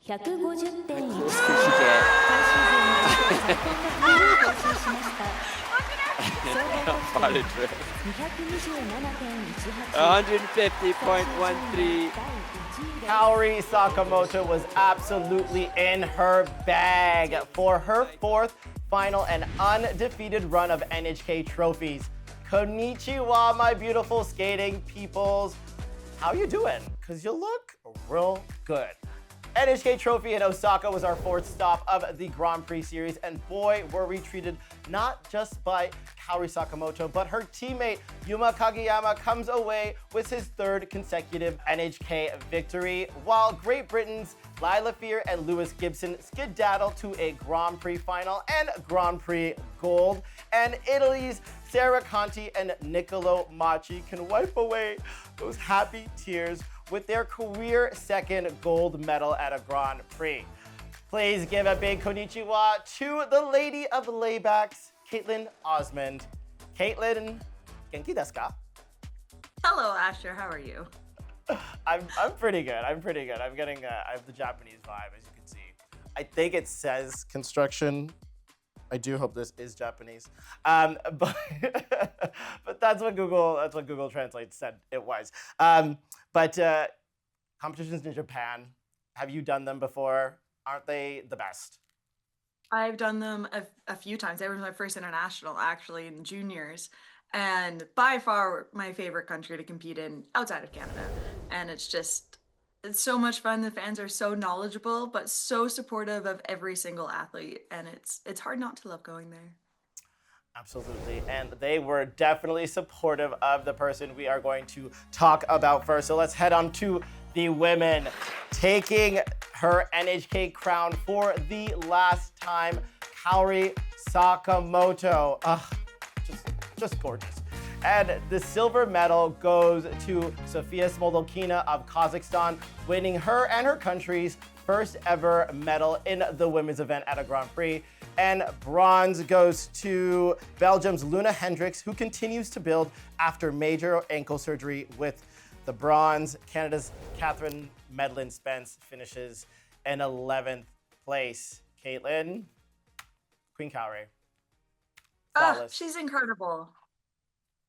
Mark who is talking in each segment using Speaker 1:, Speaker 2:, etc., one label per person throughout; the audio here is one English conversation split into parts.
Speaker 1: 150点
Speaker 2: Close
Speaker 1: 今シーズンに最高得点を更新しました。総合得点227.18
Speaker 3: Kaori Sakamoto was absolutely in her bag for her fourth final and undefeated run of NHK trophies. Konnichiwa, my beautiful skating peoples. How you doing? Because you look real good. NHK Trophy in Osaka was our fourth stop of the Grand Prix Series, and boy, were we treated not just by Kaori Sakamoto, but her teammate Yuma Kageyama comes away with his third consecutive NHK victory, while Great Britain's Lila Fear and Lewis Gibson skedaddle to a Grand Prix final and Grand Prix gold, and Italy's Sarah Conti and Niccolo Macchi can wipe away those happy tears with their career second gold medal at a Grand Prix. Please give a big konnichiwa to the lady of laybacks, Kaetlyn Osmond. Kaetlyn, genki desu ka?
Speaker 4: Hello, Asher. How are you?
Speaker 3: I'm pretty good. I'm getting I have the Japanese vibe, as you can see. I think it says construction. I do hope this is Japanese, but that's what Google Translate said it was. But competitions in Japan, have you done them before? Aren't they the best?
Speaker 4: I've done them a few times. That was my first international, actually, in juniors. And by far my favorite country to compete in outside of Canada. And it's so much fun. The fans are so knowledgeable, but so supportive of every single athlete. And it's hard not to love going there.
Speaker 3: Absolutely, and they were definitely supportive of the person we are going to talk about first. So let's head on to the women. Taking her NHK crown for the last time, Kaori Sakamoto. Just gorgeous. And the silver medal goes to Sofia Smolokina of Kazakhstan, winning her and her country's first ever medal in the women's event at a Grand Prix. And bronze goes to Belgium's Luna Hendricks, who continues to build after major ankle surgery with the bronze. Canada's Catherine Medlin Spence finishes in 11th place. Kaetlyn, Queen Kaori.
Speaker 4: She's incredible.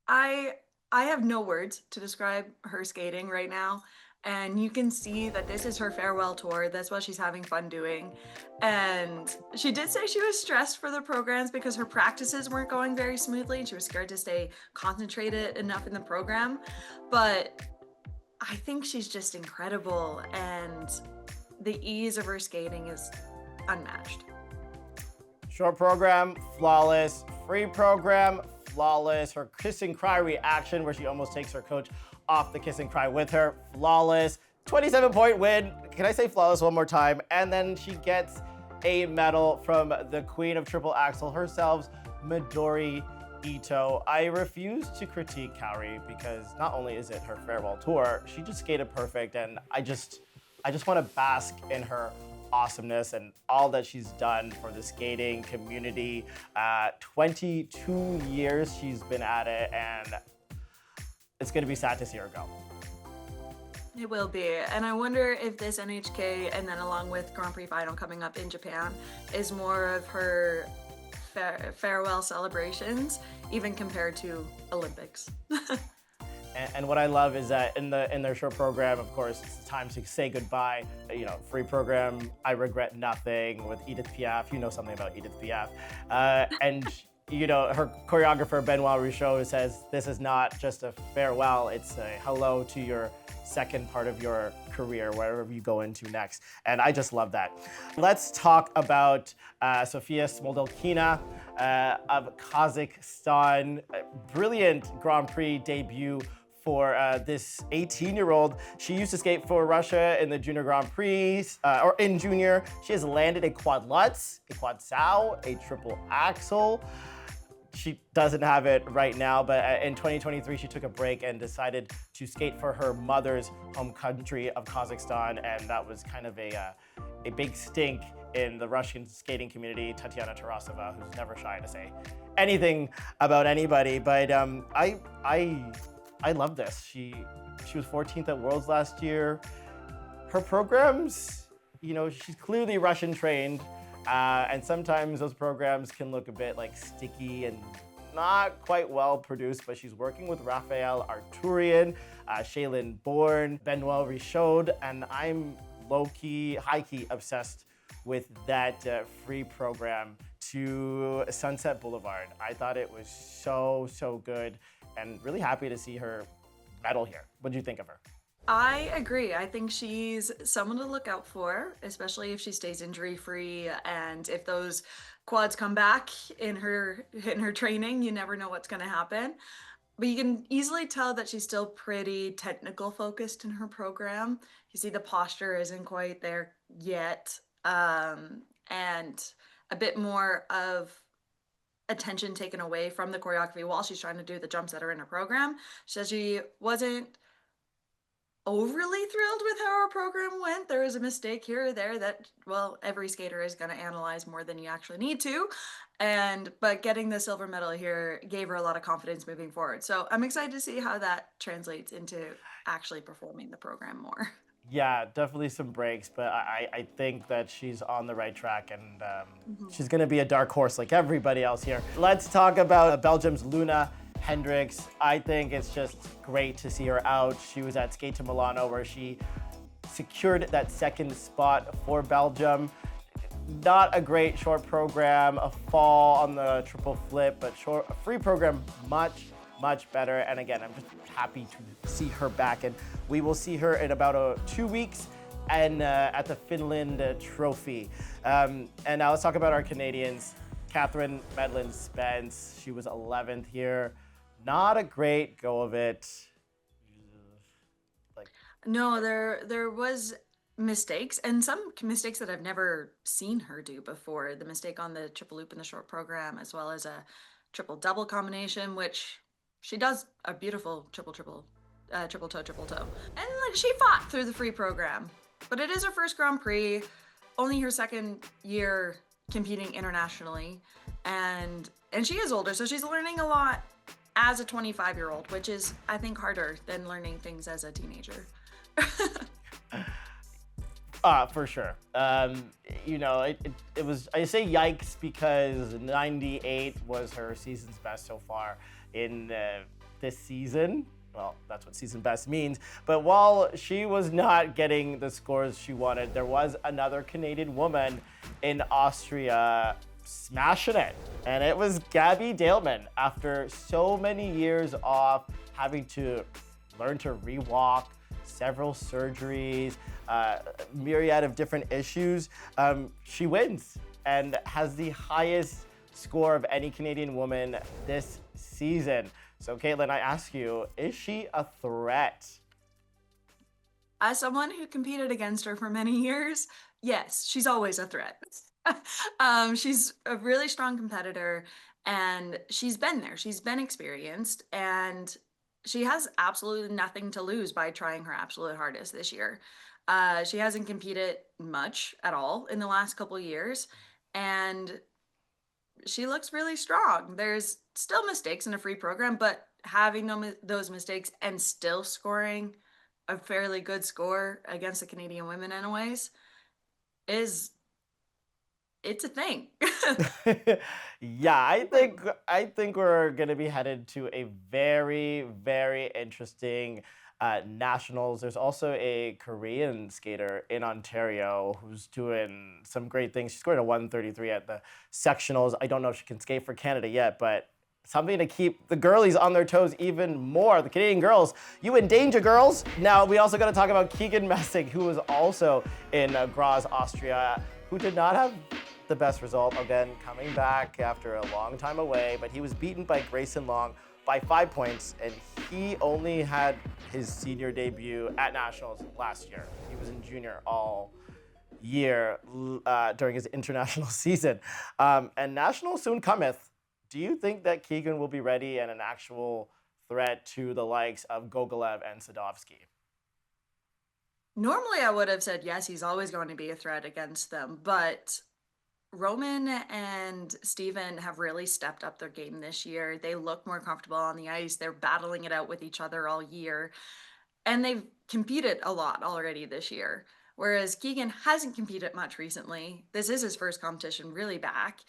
Speaker 4: I have no words to describe her skating right now. And you can see that this is her farewell tour. That's what she's having fun doing. And she did say she was stressed for the programs because her practices weren't going very smoothly and she was scared to stay concentrated enough in the program. But I think she's just incredible, and the ease of her skating is unmatched.
Speaker 3: Short program, flawless. Free program, flawless. Her kiss and cry reaction where she almost takes her coach off the kiss and cry with her, flawless. 27-point win. Can I say flawless one more time? And then she gets a medal from the queen of triple axel herself, Midori Ito. I refuse to critique Kaori because not only is it her farewell tour, she just skated perfect, and I just want to bask in her awesomeness and all that she's done for the skating community. 22 years she's been at it, and it's going to be sad to see her go.
Speaker 4: It will be. And I wonder if this NHK, and then along with Grand Prix final coming up in Japan, is more of her farewell celebrations, even compared to Olympics.
Speaker 3: And what I love is that in their short program, of course, it's time to say goodbye. You know, free program, I Regret Nothing with Edith Piaf. You know something about Edith Piaf. And you know, her choreographer, Benoit Richaud, says this is not just a farewell, it's a hello to your second part of your career, wherever you go into next. And I just love that. Let's talk about Sofia Smolokina of Kazakhstan. Brilliant Grand Prix debut for this 18-year-old. She used to skate for Russia in the Junior Grand Prix, or in Junior. She has landed a quad Lutz, a quad Sow, a triple axel. She doesn't have it right now, but in 2023, she took a break and decided to skate for her mother's home country of Kazakhstan, and that was kind of a big stink in the Russian skating community. Tatiana Tarasova, who's never shy to say anything about anybody, but I love this. She was 14th at Worlds last year. Her programs, she's clearly Russian trained, and sometimes those programs can look a bit like sticky and not quite well produced, but she's working with Raphael Arturian, Shaylin Bourne, Benoit Richaud, and I'm low-key, high-key obsessed with that free program to Sunset Boulevard. I thought it was so good, and really happy to see her medal here. What do you think of her?
Speaker 4: I agree. I think she's someone to look out for, especially if she stays injury free and if those quads come back in her training, you never know what's going to happen. But you can easily tell that she's still pretty technical focused in her program. You see the posture isn't quite there yet. And a bit more of attention taken away from the choreography while she's trying to do the jumps that are in her program. She said she wasn't overly thrilled with how our program went. There was a mistake here or there that, well, every skater is going to analyze more than you actually need to. But getting the silver medal here gave her a lot of confidence moving forward. So I'm excited to see how that translates into actually performing the program more.
Speaker 3: Yeah, definitely some breaks, but I think that she's on the right track, and she's going to be a dark horse like everybody else here. Let's talk about Belgium's Luna Hendricks. I think it's just great to see her out. She was at Skate to Milano where she secured that second spot for Belgium. Not a great short program, a fall on the triple flip, but a free program much better. And again, I'm just happy to see her back, and we will see her in about 2 weeks and at the Finland Trophy. And now let's talk about our Canadians. Catherine Medlin-Spence, she was 11th here. Not a great go of it.
Speaker 4: No, there was mistakes, and some mistakes that I've never seen her do before. The mistake on the triple loop in the short program, as well as a triple double combination, which she does a beautiful triple toe. And she fought through the free program. But it is her first Grand Prix, only her second year competing internationally, and she is older, so she's learning a lot as a 25-year-old, which is, I think, harder than learning things as a teenager.
Speaker 3: For sure. It was, I say yikes because 98 was her season's best so far in this season. Well, that's what season best means. But while she was not getting the scores she wanted, there was another Canadian woman in Austria smashing it. And it was Gabby Daleman. After so many years off, having to learn to rewalk, several surgeries, myriad of different issues, she wins and has the highest score of any Canadian woman this season. So Kaetlyn, I ask you, is she a threat?
Speaker 4: As someone who competed against her for many years, yes, she's always a threat. She's a really strong competitor, and she's been there. She's been experienced, and she has absolutely nothing to lose by trying her absolute hardest this year. She hasn't competed much at all in the last couple of years, and she looks really strong. There's still mistakes in a free program, but having those mistakes and still scoring a fairly good score against the Canadian women anyways it's a thing.
Speaker 3: Yeah, I think we're gonna be headed to a very interesting nationals. There's also a Korean skater in Ontario who's doing some great things. She scored a 133 at the sectionals. I don't know if she can skate for Canada yet, but something to keep the girlies on their toes even more. The Canadian girls, you in danger, girls. Now, we also got to talk about Keegan Messick, who was also in Graz, Austria, who did not have the best result. Again, coming back after a long time away, but he was beaten by Grayson Long by 5 points, and he only had his senior debut at Nationals last year. He was in junior all year during his international season. And National soon cometh. Do you think that Keegan will be ready and an actual threat to the likes of Gogolev and Sadovsky?
Speaker 4: Normally, I would have said yes, he's always going to be a threat against them, but Roman and Steven have really stepped up their game this year. They look more comfortable on the ice. They're battling it out with each other all year, and they've competed a lot already this year. Whereas Keegan hasn't competed much recently. This is his first competition really back.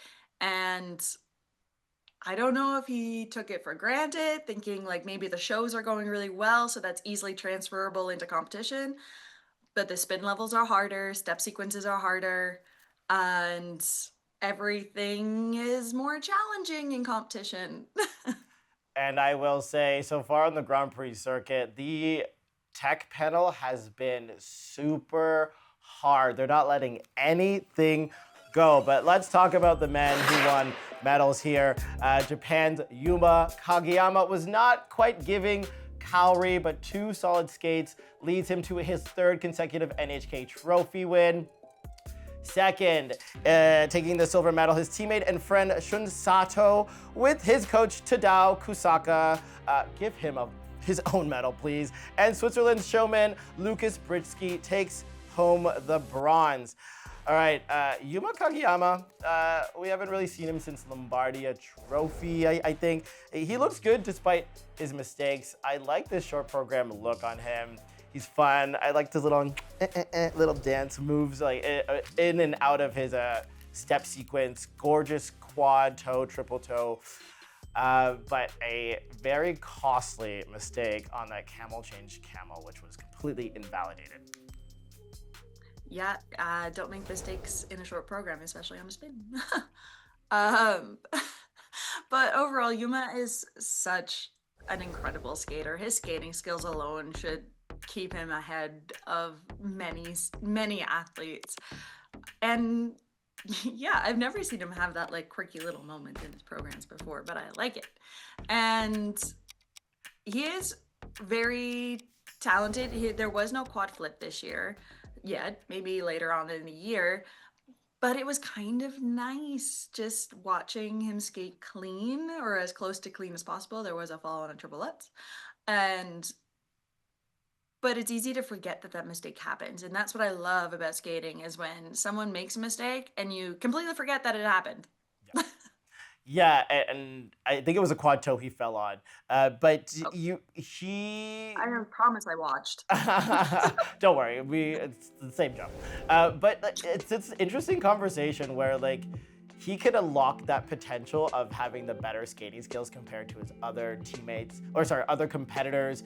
Speaker 4: And I don't know if he took it for granted, thinking like maybe the shows are going really well, so that's easily transferable into competition. But the spin levels are harder, step sequences are harder, and everything is more challenging in competition.
Speaker 3: And I will say, so far on the Grand Prix circuit, the tech panel has been super hard. They're not letting anything go. But let's talk about the men who won medals here. Japan's Yuma Kageyama was not quite giving Kaori, but 2 solid skates leads him to his 3rd consecutive NHK Trophy win. Second, taking the silver medal, his teammate and friend Shun Sato with his coach Tadao Kusaka. Give him his own medal, please. And Switzerland's showman Lucas Britsky takes home the bronze. All right, Yuma Kageyama, we haven't really seen him since Lombardia Trophy, I think. He looks good despite his mistakes. I like this short program look on him. He's fun. I liked his little dance moves, like in and out of his step sequence. Gorgeous quad toe, triple toe, but a very costly mistake on that camel change camel, which was completely invalidated.
Speaker 4: Yeah, don't make mistakes in a short program, especially on a spin. But overall, Yuma is such an incredible skater. His skating skills alone should keep him ahead of many athletes. And yeah, I've never seen him have that like quirky little moment in his programs before, but I like it. And he is very talented. There was no quad flip this year yet, maybe later on in the year, but it was kind of nice just watching him skate clean, or as close to clean as possible. There was a fall on a triple Lutz, but it's easy to forget that mistake happens. And that's what I love about skating, is when someone makes a mistake and you completely forget that it happened.
Speaker 3: Yeah, and I think it was a quad toe he fell on. But
Speaker 4: I promise I watched.
Speaker 3: Don't worry, it's the same jump. But it's an interesting conversation where like he could unlock that potential of having the better skating skills compared to his other teammates, other competitors,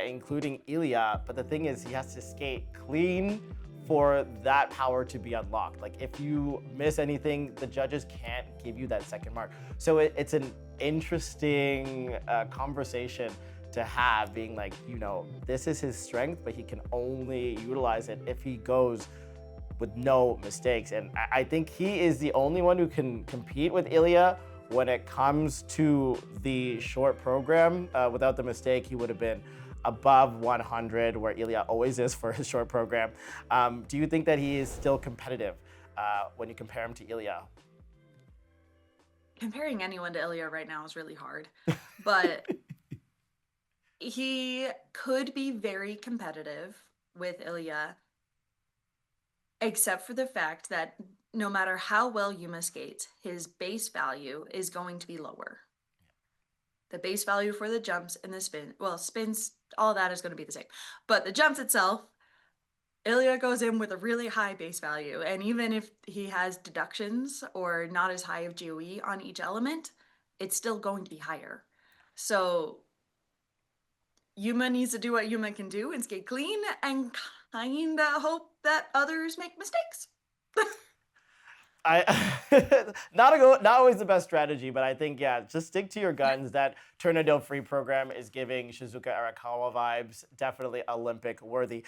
Speaker 3: including Ilya. But the thing is, he has to skate clean for that power to be unlocked. Like if you miss anything, the judges can't give you that second mark. So it's an interesting conversation to have, being like, this is his strength, but he can only utilize it if he goes with no mistakes. And I think he is the only one who can compete with Ilya when it comes to the short program. Without the mistake, he would have been above 100, where Ilya always is for his short program. Do you think that he is still competitive when you compare him to Ilya?
Speaker 4: Comparing anyone to Ilya right now is really hard, but he could be very competitive with Ilya, except for the fact that no matter how well Yuma skates, his base value is going to be lower. The base value for the jumps and the spins, all that is going to be the same. But the jumps itself, Ilya goes in with a really high base value. And even if he has deductions or not as high of GOE on each element, it's still going to be higher. So Yuma needs to do what Yuma can do and skate clean and kind of hope that others make mistakes.
Speaker 3: Not always the best strategy, but I think, just stick to your guns. That Tornado free program is giving Shizuka Arakawa vibes, definitely Olympic worthy.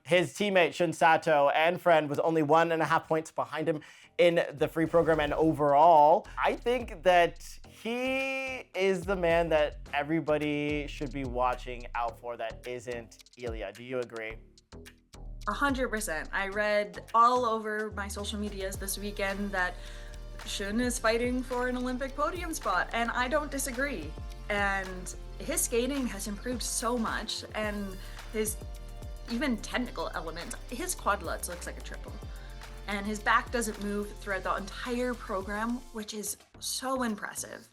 Speaker 3: His teammate Shun Sato and friend was only 1.5 points behind him in the free program, and overall, I think that he is the man that everybody should be watching out for that isn't Ilya. Do you agree?
Speaker 4: 100%. I read all over my social medias this weekend that Shun is fighting for an Olympic podium spot, and I don't disagree. And his skating has improved so much, and his even technical elements. His quad lutz looks like a triple, and his back doesn't move throughout the entire program, which is so impressive.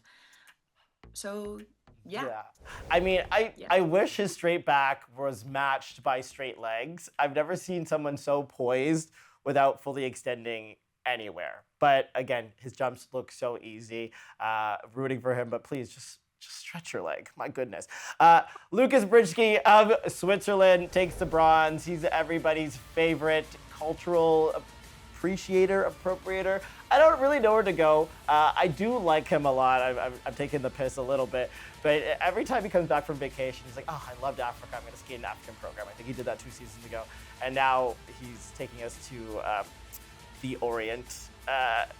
Speaker 4: So Yeah.
Speaker 3: I mean,
Speaker 4: Yeah.
Speaker 3: I wish his straight back was matched by straight legs. I've never seen someone so poised without fully extending anywhere. But again, his jumps look so easy. Rooting for him, but please just stretch your leg. My goodness. Lucas Bridgsky of Switzerland takes the bronze. He's everybody's favorite cultural appropriator. I don't really know where to go. I do like him a lot. I've taken the piss a little bit, but every time he comes back from vacation, he's like, oh, I loved Africa. I'm going to skate an African program. I think he did that 2 seasons ago. And now he's taking us to the Orient,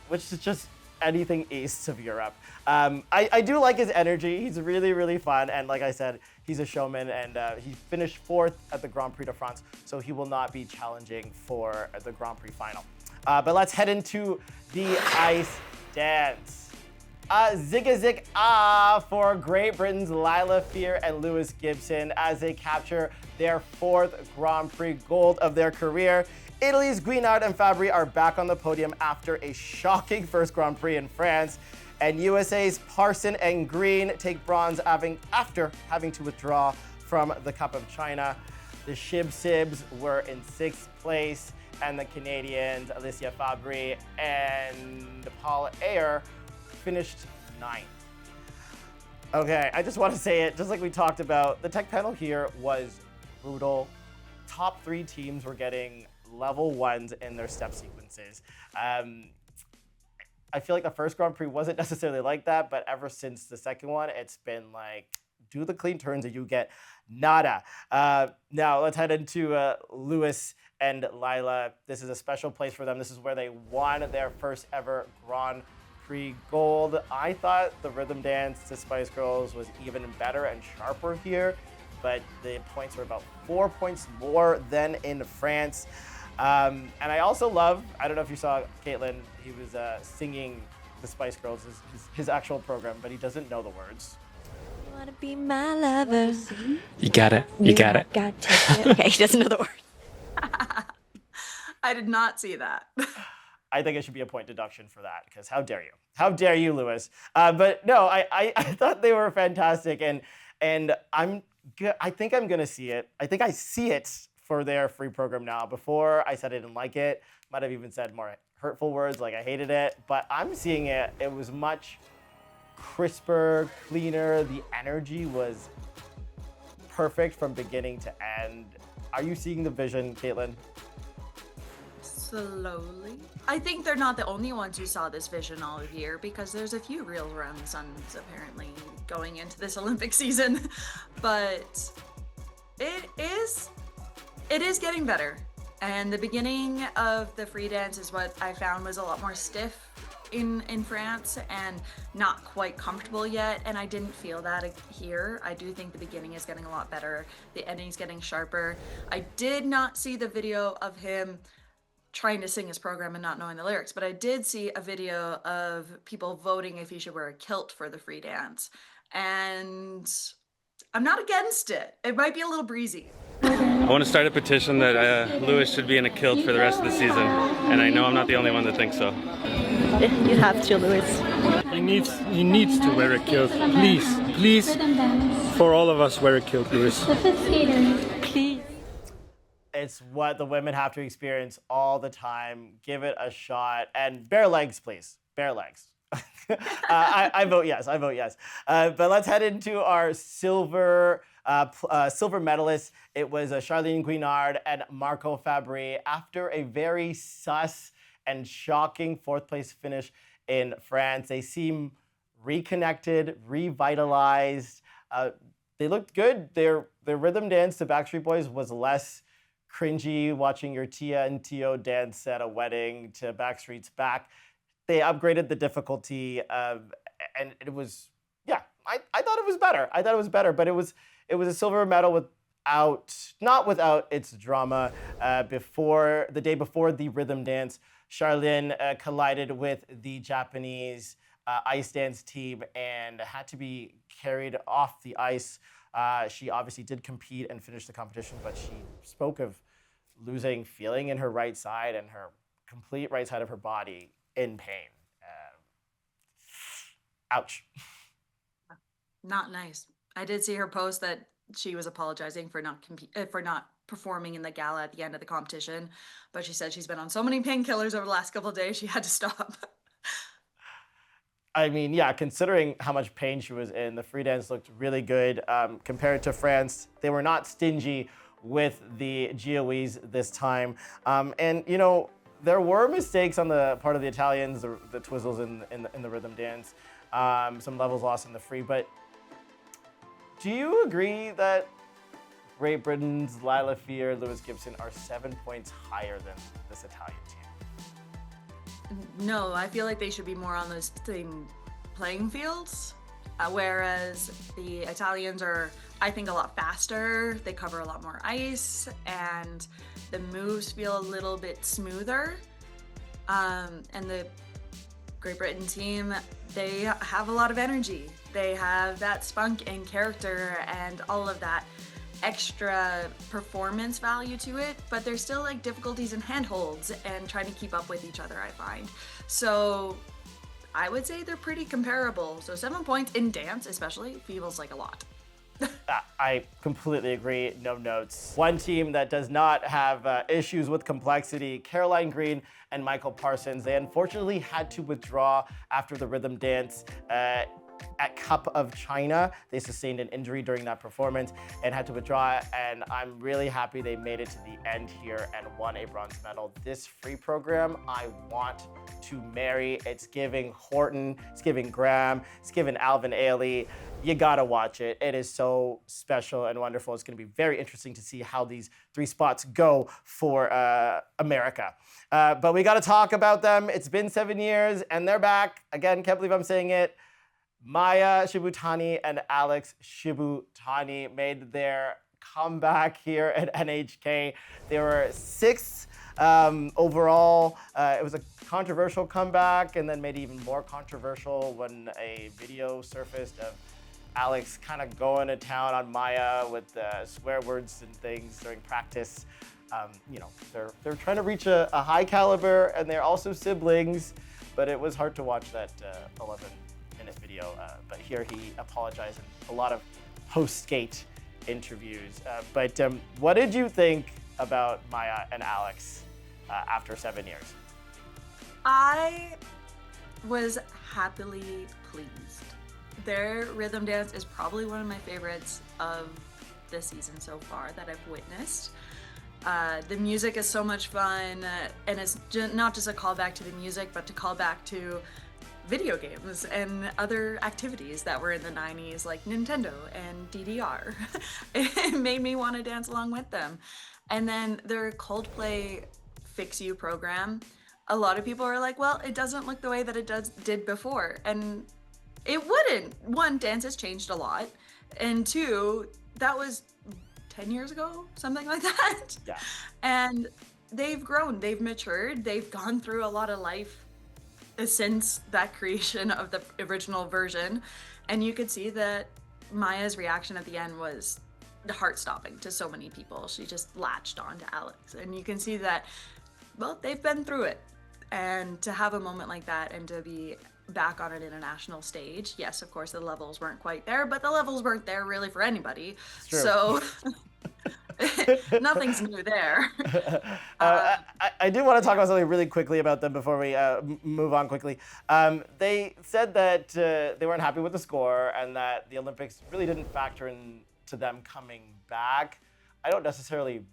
Speaker 3: which is just anything east of Europe. I do like his energy. He's really, really fun. And like I said, he's a showman, and he finished 4th at the Grand Prix de France, so he will not be challenging for the Grand Prix final. But let's head into the ice dance. Zig for Great Britain's Lila Fear and Lewis Gibson as they capture their 4th Grand Prix gold of their career. Italy's Guinard and Fabry are back on the podium after a shocking first Grand Prix in France. And USA's Parson and Green take bronze after having to withdraw from the Cup of China. The Shib Sibs were in 6th place, and the Canadians, Alicia Fabry and Paul Ayer, finished 9th. Okay, I just want to say it, just like we talked about, the tech panel here was brutal. Top 3 teams were getting level 1s in their step sequences. I feel like the first Grand Prix wasn't necessarily like that, but ever since the second one, it's been like, do the clean turns or you get nada. Now let's head into Lewis and Lila. This is a special place for them. This is where they won their first ever Grand Prix gold. I thought the rhythm dance to Spice Girls was even better and sharper here, but the points were about 4 points more than in France. And I also love, I don't know if you saw Kaetlyn, he was singing the Spice Girls, his actual program, but he doesn't know the words.
Speaker 1: You wanna be my lover?
Speaker 2: You got it. You got it.
Speaker 1: Got it. Okay, he doesn't know the words.
Speaker 4: I did not see that.
Speaker 3: I think it should be a point deduction for that, because how dare you? How dare you, Lewis? But no, I thought they were fantastic, and I think I'm gonna see it. I think I see it for their free program now. Before I said I didn't like it, might have even said more hurtful words like I hated it, but I'm seeing it. It was much crisper, cleaner. The energy was perfect from beginning to end. Are you seeing the vision, Kaetlyn?
Speaker 4: Slowly. I think they're not the only ones who saw this vision all year, because there's a few real around the suns apparently going into this Olympic season. But it is getting better. And the beginning of the free dance is what I found was a lot more stiff in France and not quite comfortable yet, and I didn't feel that here. I do think the beginning is getting a lot better. The ending's getting sharper. I did not see the video of him trying to sing his program and not knowing the lyrics, but I did see a video of people voting if he should wear a kilt for the free dance, and I'm not against it. It might be a little breezy.
Speaker 2: I want to start a petition that Lewis should be in a kilt for the rest of the season, and I know I'm not the only one that thinks so.
Speaker 1: You have to, Lewis.
Speaker 5: He needs to wear a kilt. Please, for all of us, wear a kilt, Lewis.
Speaker 1: Please.
Speaker 3: It's what the women have to experience all the time. Give it a shot. And bare legs, please. Bare legs. I vote yes. I vote yes. But let's head into our silver medalists. It was Charlene Guinard and Marco Fabry after a very sus and shocking 4th place finish in France. They seem reconnected, revitalized. They looked good. Their rhythm dance to Backstreet Boys was less cringy, watching your Tia and Tio dance at a wedding to Backstreet's Back. They upgraded the difficulty, and it was, I thought it was better. I thought it was better, but it was a silver medal not without its drama. The day before the rhythm dance, Charlene collided with the Japanese ice dance team and had to be carried off the ice. She obviously did compete and finish the competition, but she spoke of losing feeling in her right side and her complete right side of her body in pain. Ouch.
Speaker 4: Not nice. I did see her post that she was apologizing for not performing in the gala at the end of the competition, but she said she's been on so many painkillers over the last couple of days she had to stop.
Speaker 3: I mean, yeah, considering how much pain she was in, the free dance looked really good. Compared to France, they were not stingy with the GOEs this time. And, you know, there were mistakes on the part of the Italians, the twizzles in the rhythm dance, some levels lost in the free. But do you agree that Great Britain's Lila Fear, Lewis Gibson are 7 points higher than this Italian team?
Speaker 4: No, I feel like they should be more on those same playing fields, whereas the Italians are, I think, a lot faster. They cover a lot more ice, and the moves feel a little bit smoother. And the Great Britain team, they have a lot of energy. They have that spunk and character and all of that extra performance value to it, but there's still like difficulties in handholds and trying to keep up with each other, I find. So I would say they're pretty comparable. So 7 points in dance especially feels like a lot.
Speaker 3: I completely agree, no notes. One team that does not have issues with complexity, Caroline Green and Michael Parsons, they unfortunately had to withdraw after the rhythm dance at Cup of China. They sustained an injury during that performance and had to withdraw, and I'm really happy they made it to the end here and won a bronze medal. This free program, I want to marry. It's giving Horton, it's giving Graham, it's giving Alvin Ailey. You gotta watch it. It is so special and wonderful. It's gonna be very interesting to see how these 3 spots go for America. But we gotta talk about them. It's been 7 years and they're back. Again, can't believe I'm saying it. Maya Shibutani and Alex Shibutani made their comeback here at NHK. They were 6th overall. It was a controversial comeback, and then made even more controversial when a video surfaced of Alex kind of going to town on Maya with swear words and things during practice. You know, they're trying to reach a high caliber, and they're also siblings, but it was hard to watch that 11-minute video. But here he apologized in a lot of post-skate interviews. But what did you think about Maya and Alex after 7 years?
Speaker 4: I was happily pleased. Their rhythm dance is probably one of my favorites of the season so far that I've witnessed. The music is so much fun, and it's not just a callback to the music, but to call back to video games and other activities that were in the 90s, like Nintendo and DDR. It made me want to dance along with them. And then their Coldplay Fix You program, a lot of people are like, well, it doesn't look the way that it did before. And it wouldn't. One, dance has changed a lot. And two, that was 10 years ago, something like that.
Speaker 3: Yeah. And
Speaker 4: they've grown, they've matured, they've gone through a lot of life since that creation of the original version. And you could see that Maya's reaction at the end was heart-stopping to so many people. She just latched on to Alex. And you can see that, well, they've been through it. And to have a moment like that and to be back on an international stage, yes, of course, the levels weren't quite there, but the levels weren't there really for anybody. So nothing's new there.
Speaker 3: I do want to talk about something really quickly about them before we move on quickly. They said that they weren't happy with the score and that the Olympics really didn't factor into them coming back. I don't necessarily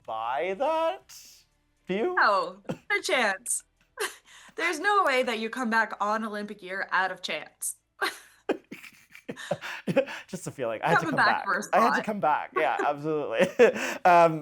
Speaker 3: buy that. Do you?
Speaker 4: No, not a chance. There's no way that you come back on Olympic year out of chance.
Speaker 3: Just a feeling. I had to come back.
Speaker 4: First
Speaker 3: I had to come back. Yeah, absolutely.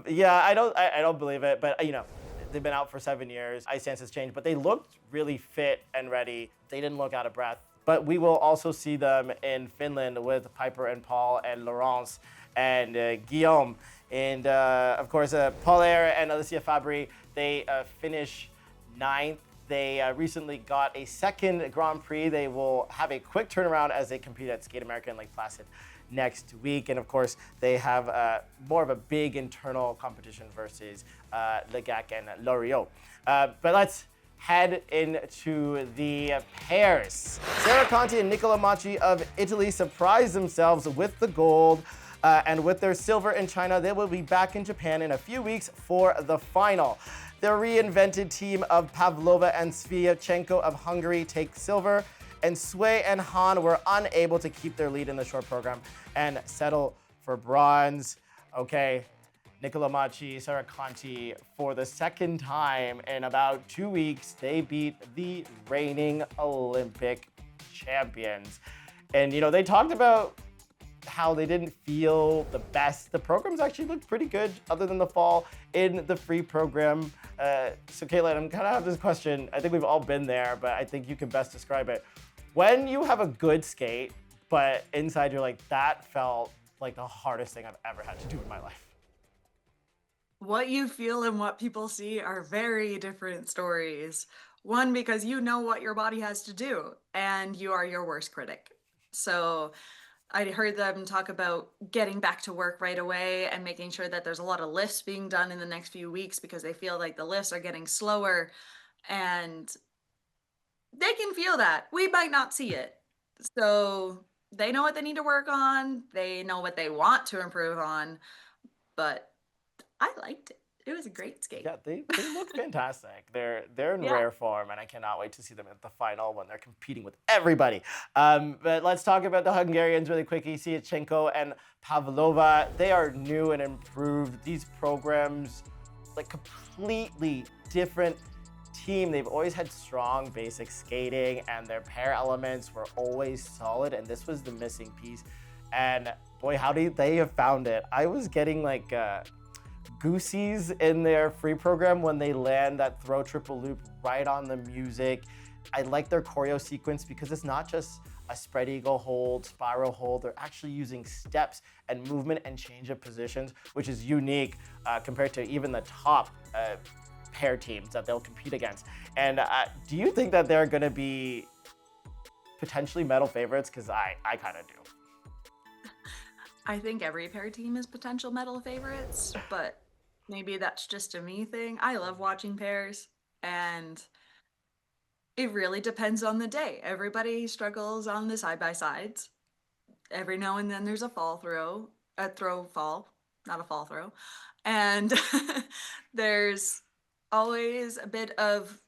Speaker 3: Yeah, I don't believe it, but you know, they've been out for 7 years. Ice dance has changed, but they looked really fit and ready. They didn't look out of breath. But we will also see them in Finland with Piper and Paul and Laurence and Guillaume. And of course, Paul Air and Alicia Fabry, they finish 9th. They recently got a second Grand Prix. They will have a quick turnaround as they compete at Skate America in Lake Placid next week. And of course, they have more of a big internal competition versus Legac and Loriot. But let's head into the pairs. Sarah Conti and Nicola Macchi of Italy surprised themselves with the gold. And with their silver in China, they will be back in Japan in a few weeks for the final. The reinvented team of Pavlova and Sviatchenko of Hungary take silver, and Sui and Han were unable to keep their lead in the short program and settle for bronze. Okay, Nicola Macchi, Sarah Conti, for the second time in about 2 weeks, they beat the reigning Olympic champions. And, you know, they talked about how they didn't feel the best. The programs actually looked pretty good other than the fall in the free program. So Kaetlyn, I'm kind of have this question. I think we've all been there, but I think you can best describe it. When you have a good skate, but inside you're like, that felt like the hardest thing I've ever had to do in my life.
Speaker 4: What you feel and what people see are very different stories. One, because you know what your body has to do, and you are your worst critic. So I heard them talk about getting back to work right away and making sure that there's a lot of lifts being done in the next few weeks because they feel like the lifts are getting slower, and they can feel that. We might not see it. So they know what they need to work on. They know what they want to improve on, but I liked it. It was a great skate.
Speaker 3: Yeah, they look fantastic. They're in rare form, and I cannot wait to see them at the final when they're competing with everybody. But let's talk about the Hungarians really quickly. Sviatchenko and Pavlova, they are new and improved. These programs, like completely different team. They've always had strong basic skating, and their pair elements were always solid, and this was the missing piece. And boy, how do they have found it. I was getting like goosies in their free program when they land that throw triple loop right on the music. I like their choreo sequence because it's not just a spread eagle hold, spiral hold. They're actually using steps and movement and change of positions, which is unique compared to even the top pair teams that they'll compete against. And do you think that they're gonna be potentially medal favorites? Because I kind of do.
Speaker 4: I think every pair team is potential medal favorites, but maybe that's just a me thing. I love watching pairs, and it really depends on the day. Everybody struggles on the side-by-sides. Every now and then there's a throw-fall, not a fall throw. And there's always a bit of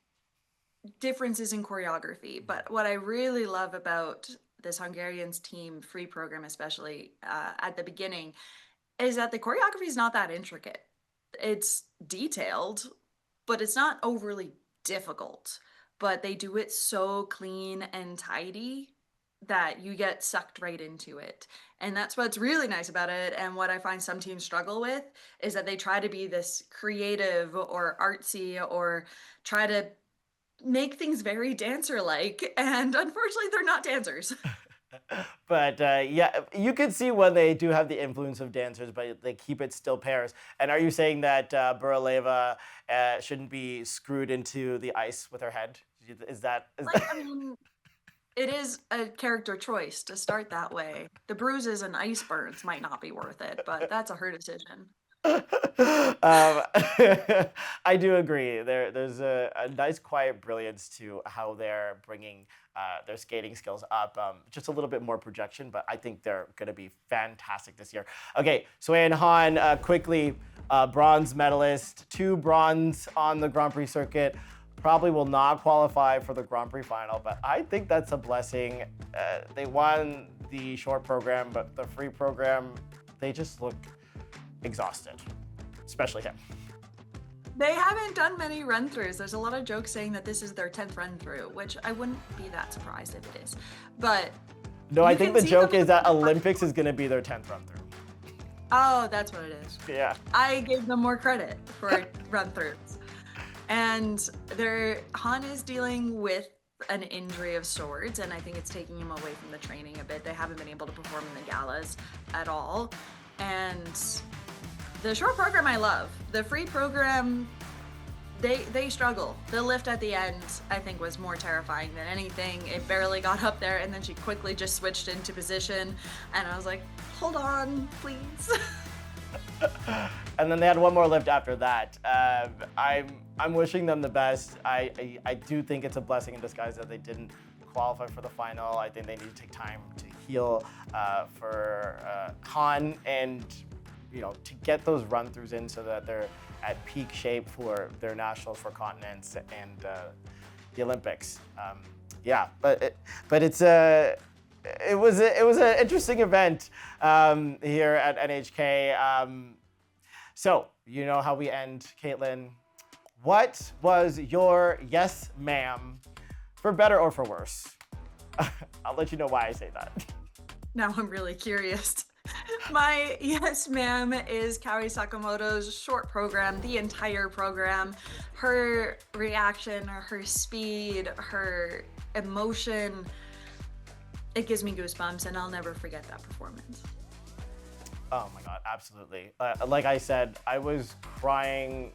Speaker 4: differences in choreography. But what I really love about this Hungarians team free program, especially at the beginning, is that the choreography is not that intricate. It's detailed, but it's not overly difficult. But they do it so clean and tidy that you get sucked right into it. And that's what's really nice about it. And what I find some teams struggle with is that they try to be this creative or artsy or try to make things very dancer-like. And unfortunately, they're not dancers.
Speaker 3: But yeah, you can see when they do have the influence of dancers, but they keep it still pairs. And are you saying that Buraleva shouldn't be screwed into the ice with her head?
Speaker 4: I mean, it is a character choice to start that way. The bruises and ice burns might not be worth it, but that's her decision.
Speaker 3: I do agree. There's a nice quiet brilliance to how they're bringing their skating skills up. Just a little bit more projection, but I think they're going to be fantastic this year. Okay, Sui and Han, quickly, bronze medalist, 2 bronze on the Grand Prix circuit. Probably will not qualify for the Grand Prix final, but I think that's a blessing. They won the short program, but the free program, they just look exhausted, especially him.
Speaker 4: They haven't done many run-throughs. There's a lot of jokes saying that this is their 10th run-through, which I wouldn't be that surprised if it is. But
Speaker 3: no, I think the joke is that Olympics is going to be their 10th run-through.
Speaker 4: Oh, that's what it is.
Speaker 3: Yeah.
Speaker 4: I gave them more credit for run-throughs. And Han is dealing with an injury of sorts, and I think it's taking him away from the training a bit. They haven't been able to perform in the galas at all. And the short program I love. The free program, they struggle. The lift at the end, I think, was more terrifying than anything. It barely got up there, and then she quickly just switched into position. And I was like, hold on, please.
Speaker 3: And then they had one more lift after that. I'm wishing them the best. I do think it's a blessing in disguise that they didn't qualify for the final. I think they need to take time to heal for Con and to get those run-throughs in so that they're at peak shape for their nationals for continents and the Olympics. Yeah, but it was an interesting event here at NHK. So you know how we end, Kaetlyn. What was your yes, ma'am, for better or for worse? I'll let you know why I say that.
Speaker 4: Now I'm really curious. My yes, ma'am is Kaori Sakamoto's short program, the entire program. Her reaction, her speed, her emotion, it gives me goosebumps, and I'll never forget that performance.
Speaker 3: Oh my God, absolutely. Like I said, I was crying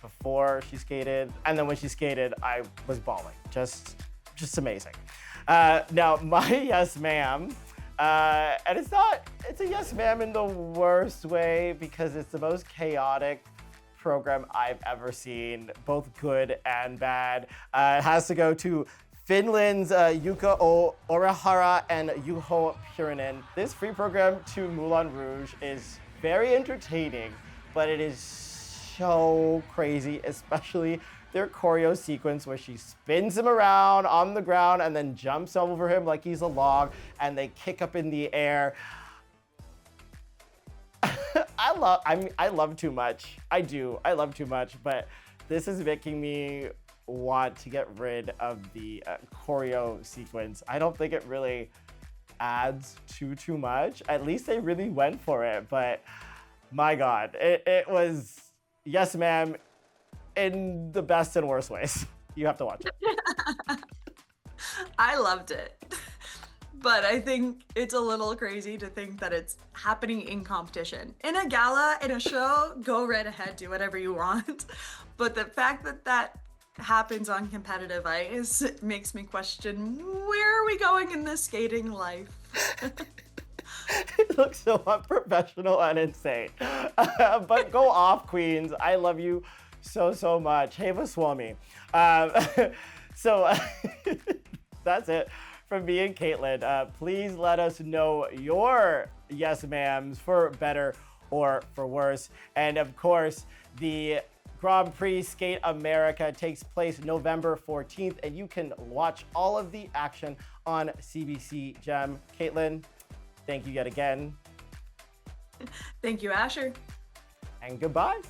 Speaker 3: before she skated, and then when she skated, I was bawling. Just amazing. Now, my yes, ma'am, and it's a yes, ma'am in the worst way because it's the most chaotic program I've ever seen, both good and bad. It has to go to Finland's Yuka Orihara and Juho Purinen. This free program to Moulin Rouge is very entertaining, but it is so crazy, especially their choreo sequence where she spins him around on the ground and then jumps over him like he's a log and they kick up in the air. I love too much. I do. I love too much, but this is making me want to get rid of the choreo sequence. I don't think it really adds too much. At least they really went for it, but my God, it was yes, ma'am, in the best and worst ways. You have to watch it.
Speaker 4: I loved it. But I think it's a little crazy to think that it's happening in competition. In a gala, in a show, go right ahead, do whatever you want. But the fact that that happens on competitive ice makes me question, where are we going in this skating life?
Speaker 3: It looks so unprofessional and insane. But go off, queens. I love you so much. Heva Swami. So that's it from me and Kaetlyn. Please let us know your yes ma'ams for better or for worse. And of course, the Grand Prix Skate America takes place November 14th, and you can watch all of the action on CBC Gem. Kaetlyn, thank you yet again.
Speaker 4: Thank you, Asher.
Speaker 3: And goodbye.